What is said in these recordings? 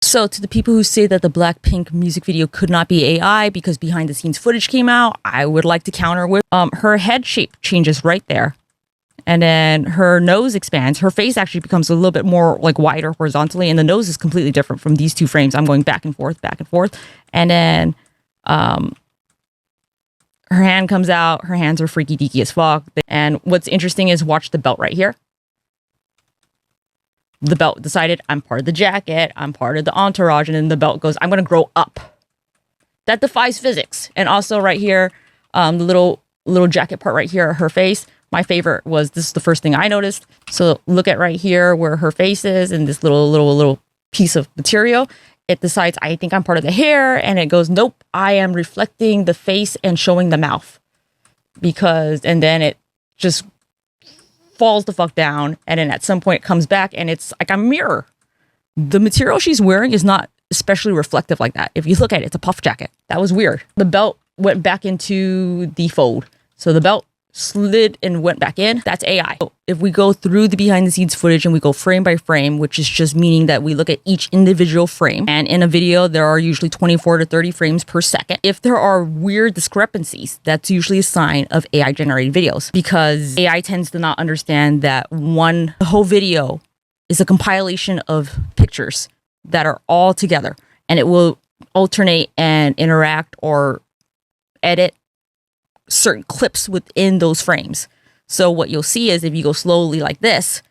So to the people who say that the Blackpink music video could not be AI because behind the scenes footage came out, I would like to counter with her head shape changes right there. And then her nose expands. Her face actually becomes a little bit more like wider horizontally, and the nose is completely different from these two frames. I'm going back and forth, back and forth. And then her hand comes out. Her hands are freaky deaky as fuck. And what's interesting is watch the belt right here. The belt decided I'm part of the jacket, I'm part of the entourage, and then the belt goes, I'm going to grow up. That defies physics. And also right here, the little jacket part right here, her face. My favorite was, this is the first thing I noticed. So look at right here where her face is and this little piece of material. It decides, I think I'm part of the hair, and it goes, nope, I am reflecting the face and showing the mouth. And then it just falls the fuck down, and then at some point it comes back and it's like a mirror. The material she's wearing is not especially reflective like that. If you look at it, it's a puff jacket. That was weird. The belt went back into the fold. So the belt slid and went back in. That's AI. So if we go through the behind the scenes footage and we go frame by frame, which is just meaning that we look at each individual frame, and in a video there are usually 24 to 30 frames per second. If there are weird discrepancies, that's usually a sign of AI generated videos, because AI tends to not understand that the whole video is a compilation of pictures that are all together, and it will alternate and interact or edit certain clips within those frames. So what you'll see is, if you go slowly like this,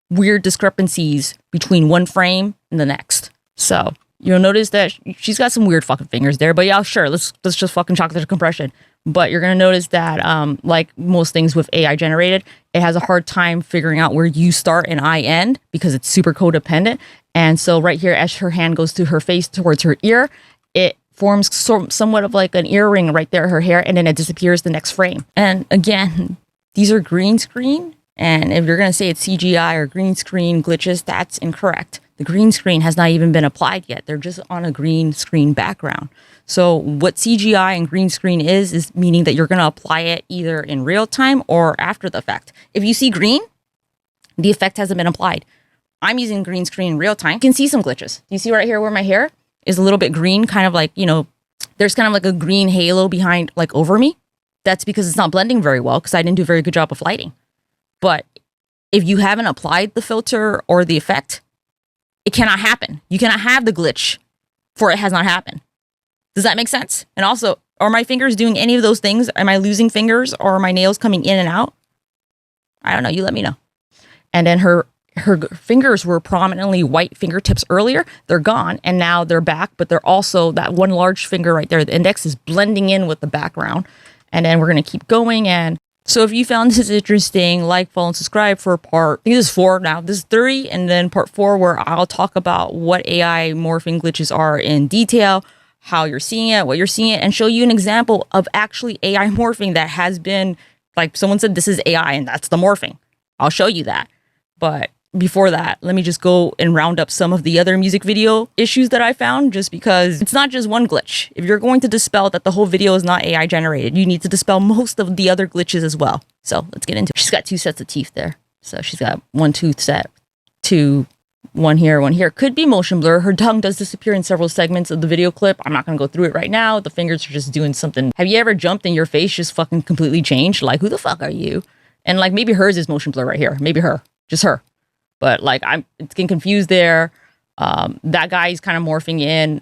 weird discrepancies between one frame and the next. So you'll notice that she's got some weird fucking fingers there, but yeah, sure, let's just fucking chalk that to compression. But you're gonna notice that like most things with AI generated, it has a hard time figuring out where you start and I end because it's super codependent. And so right here, as her hand goes to her face towards her ear, it forms somewhat of like an earring right there, her hair, and then it disappears the next frame. And again, these are green screen, and if you're going to say it's CGI or green screen glitches, that's incorrect. The green screen has not even been applied yet. They're just on a green screen background. So what CGI and green screen is meaning that you're going to apply it either in real time or after the fact. If you see green, the effect hasn't been applied. I'm using green screen in real time. You can see some glitches. Do you see right here where my hair is a little bit green, kind of like, there's kind of like a green halo behind, like over me? That's because it's not blending very well, because I didn't do a very good job of lighting. But if you haven't applied the filter or the effect, it cannot happen. You cannot have the glitch for it has not happened. Does that make sense? And also, are my fingers doing any of those things? Am I losing fingers, or are my nails coming in and out? I don't know. You let me know. And then her fingers were prominently white fingertips earlier. They're gone, and now they're back, but they're also, that one large finger right there, the index, is blending in with the background. And then we're going to keep going. And so if you found this interesting, like, follow, and subscribe for I think this is 4 now. This is 3, and then part 4, where I'll talk about what AI morphing glitches are in detail, how you're seeing it, what you're seeing it, and show you an example of actually AI morphing that has been, like, someone said this is AI and that's the morphing. I'll show you that. But before that, let me just go and round up some of the other music video issues that I found, just because it's not just one glitch. If you're going to dispel that the whole video is not AI generated, you need to dispel most of the other glitches as well. So let's get into it. She's got 2 sets of teeth there. So she's got 1 tooth set, 2, 1 here, 1 here. Could be motion blur. Her tongue does disappear in several segments of the video clip. I'm not going to go through it right now. The fingers are just doing something. Have you ever jumped and your face just fucking completely changed? Like, who the fuck are you? And like, maybe hers is motion blur right here. Maybe her. Just her. But like, it's getting confused there. That guy's kind of morphing in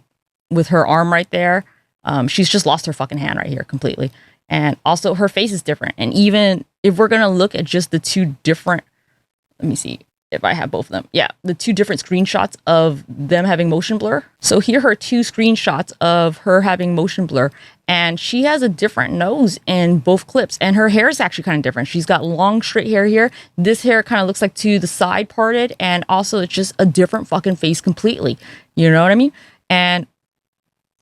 with her arm right there. She's just lost her fucking hand right here completely. And also her face is different. And even if we're going to look at just the 2 different, let me see if I have both of them. Yeah, the 2 different screenshots of them having motion blur. So here are 2 screenshots of her having motion blur. And she has a different nose in both clips. And her hair is actually kind of different. She's got long, straight hair here. This hair kind of looks like to the side parted. And also it's just a different fucking face completely. You know what I mean? And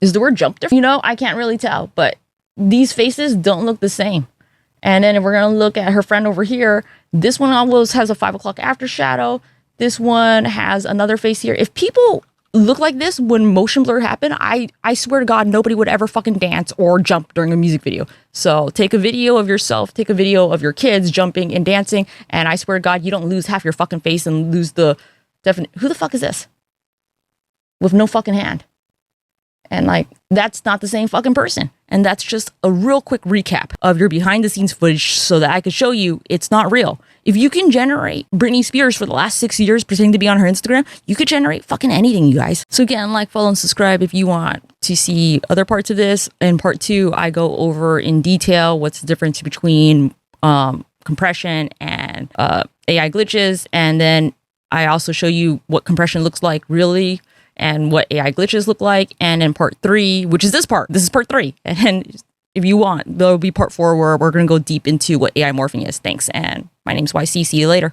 is the word jump different? I can't really tell. But these faces don't look the same. And then if we're going to look at her friend over here, this one almost has a 5 o'clock after shadow. This one has another face here. If people look like this when motion blur happened, I swear to God, nobody would ever fucking dance or jump during a music video. So take a video of yourself, take a video of your kids jumping and dancing, and I swear to God, you don't lose half your fucking face and lose the definite. Who the fuck is this? with no fucking hand. And like, that's not the same fucking person. And that's just a real quick recap of your behind the scenes footage so that I could show you it's not real. If you can generate Britney Spears for the last 6 years pretending to be on her Instagram, you could generate fucking anything, you guys. So again, like, follow, and subscribe if you want to see other parts of this. In part 2, I go over in detail what's the difference between compression and AI glitches. And then I also show you what compression looks like really and what AI glitches look like. And in part 3, which is this is part 3. And if you want, there'll be part 4 where we're going to go deep into what AI morphing is. Thanks. And my name's YC. See you later.